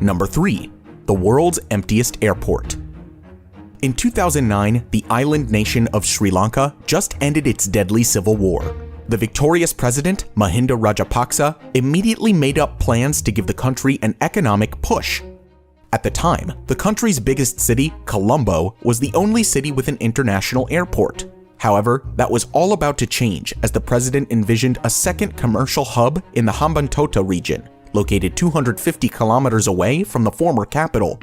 Number 3. The world's emptiest airport. In 2009, the island nation of Sri Lanka just ended its deadly civil war. The victorious president, Mahinda Rajapaksa, immediately made up plans to give the country an economic push. At the time, the country's biggest city, Colombo, was the only city with an international airport. However, that was all about to change as the president envisioned a second commercial hub in the Hambantota region, located 250 kilometers away from the former capital.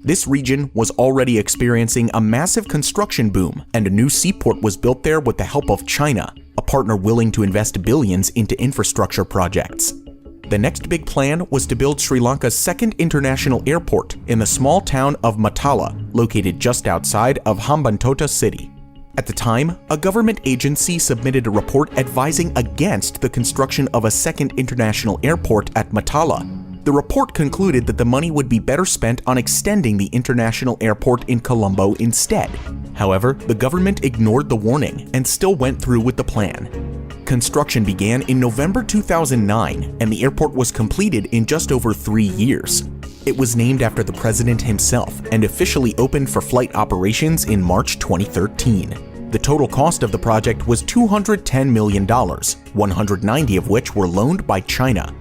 This region was already experiencing a massive construction boom, and a new seaport was built there with the help of China, a partner willing to invest billions into infrastructure projects. The next big plan was to build Sri Lanka's second international airport in the small town of Matala, located just outside of Hambantota city. At the time, a government agency submitted a report advising against the construction of a second international airport at Matala. The report concluded that the money would be better spent on extending the international airport in Colombo instead. However, the government ignored the warning and still went through with the plan. Construction began in November 2009, and the airport was completed in just over 3 years. It was named after the president himself and officially opened for flight operations in March 2013. The total cost of the project was $210 million, 190 of which were loaned by China.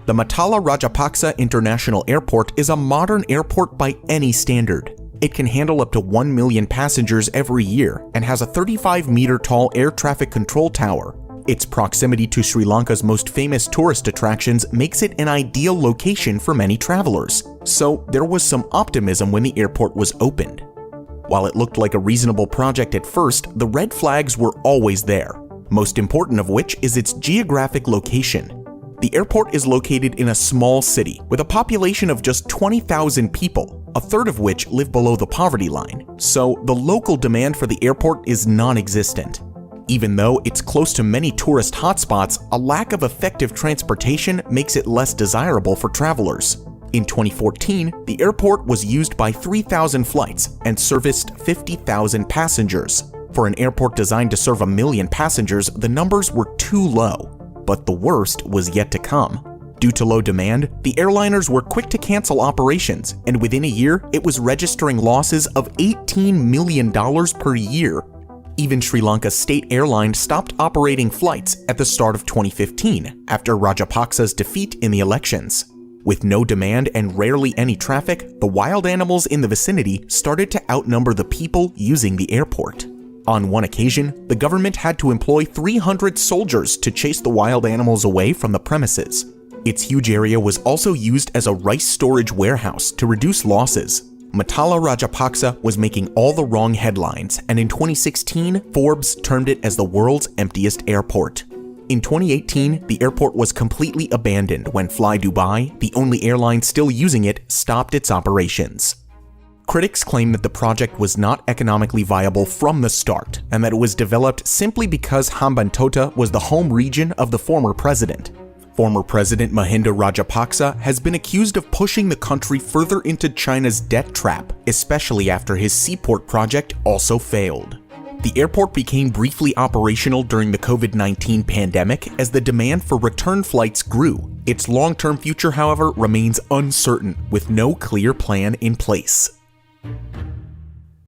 The Matala Rajapaksa International Airport is a modern airport by any standard. It can handle up to 1 million passengers every year and has a 35-meter-tall air traffic control tower. Its proximity to Sri Lanka's most famous tourist attractions makes it an ideal location for many travelers, so there was some optimism when the airport was opened. While it looked like a reasonable project at first, the red flags were always there, most important of which is its geographic location. The airport is located in a small city with a population of just 20,000 people, a third of which live below the poverty line, so the local demand for the airport is non-existent. Even though it's close to many tourist hotspots, a lack of effective transportation makes it less desirable for travelers. In 2014, the airport was used by 3,000 flights and serviced 50,000 passengers. For an airport designed to serve 1 million passengers, the numbers were too low. But the worst was yet to come. Due to low demand, the airliners were quick to cancel operations, and within a year, it was registering losses of $18 million per year. Even Sri Lanka's state airline stopped operating flights at the start of 2015 after Rajapaksa's defeat in the elections. With no demand and rarely any traffic, the wild animals in the vicinity started to outnumber the people using the airport. On one occasion, the government had to employ 300 soldiers to chase the wild animals away from the premises. Its huge area was also used as a rice storage warehouse to reduce losses. Matala Rajapaksa was making all the wrong headlines, and in 2016, Forbes termed it as the world's emptiest airport. In 2018, the airport was completely abandoned when Fly Dubai, the only airline still using it, stopped its operations. Critics claim that the project was not economically viable from the start, and that it was developed simply because Hambantota was the home region of the former president. Former President Mahinda Rajapaksa has been accused of pushing the country further into China's debt trap, especially after his seaport project also failed. The airport became briefly operational during the COVID-19 pandemic as the demand for return flights grew. Its long-term future, however, remains uncertain, with no clear plan in place.